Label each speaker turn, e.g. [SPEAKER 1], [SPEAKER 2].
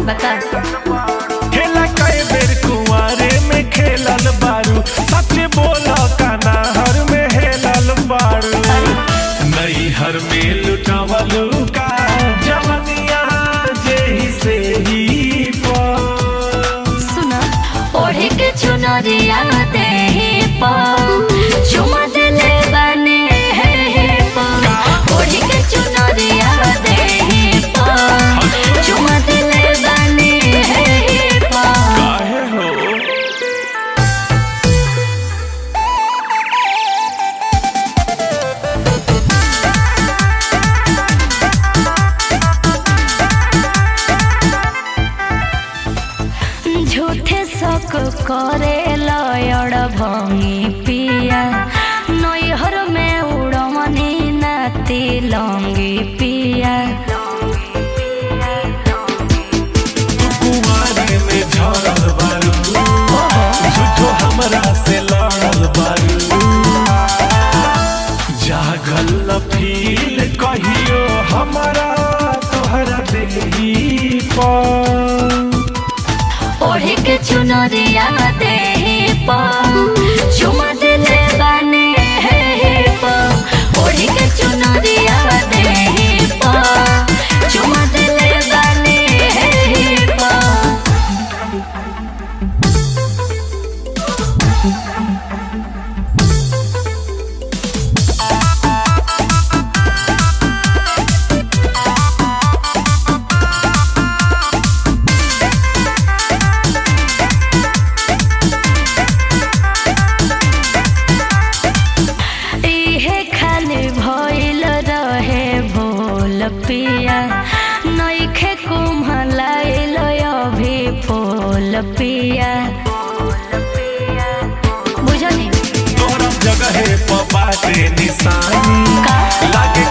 [SPEAKER 1] बात बता।
[SPEAKER 2] खेला कई बेर कुंवारे में खेलल बारू, सच बोला का नाहर में हेलल बारू, नैहर में लुटावलू का जवनिया जेही से ही
[SPEAKER 1] सुना ओढ़े के चुनरिया देही पा चुमा दिले बने ओढ़े के चुनरिया देही पा चुमा दिले बने
[SPEAKER 2] काहे हो
[SPEAKER 1] झूठे शक करे लयड़ भंगी पिया नैहर में उड़मनी नाती लंगी पिया
[SPEAKER 2] कुंवारे में झरल बारू, झूठो हमरा से लड़ल बारू, जागल फील कहियो हमरा तोहरा देही पर
[SPEAKER 1] ओढ़े के चुनरिया देही पा चुमा दिले बने ओढ़े के चुनरिया देही पा चुमा दिले बने भइल रहे भोल पिया नइखे कुम्हलाइल अभी फूल पिया बुझनी
[SPEAKER 2] तोरा जगहे पर बाटे निशानी
[SPEAKER 1] का
[SPEAKER 2] लागे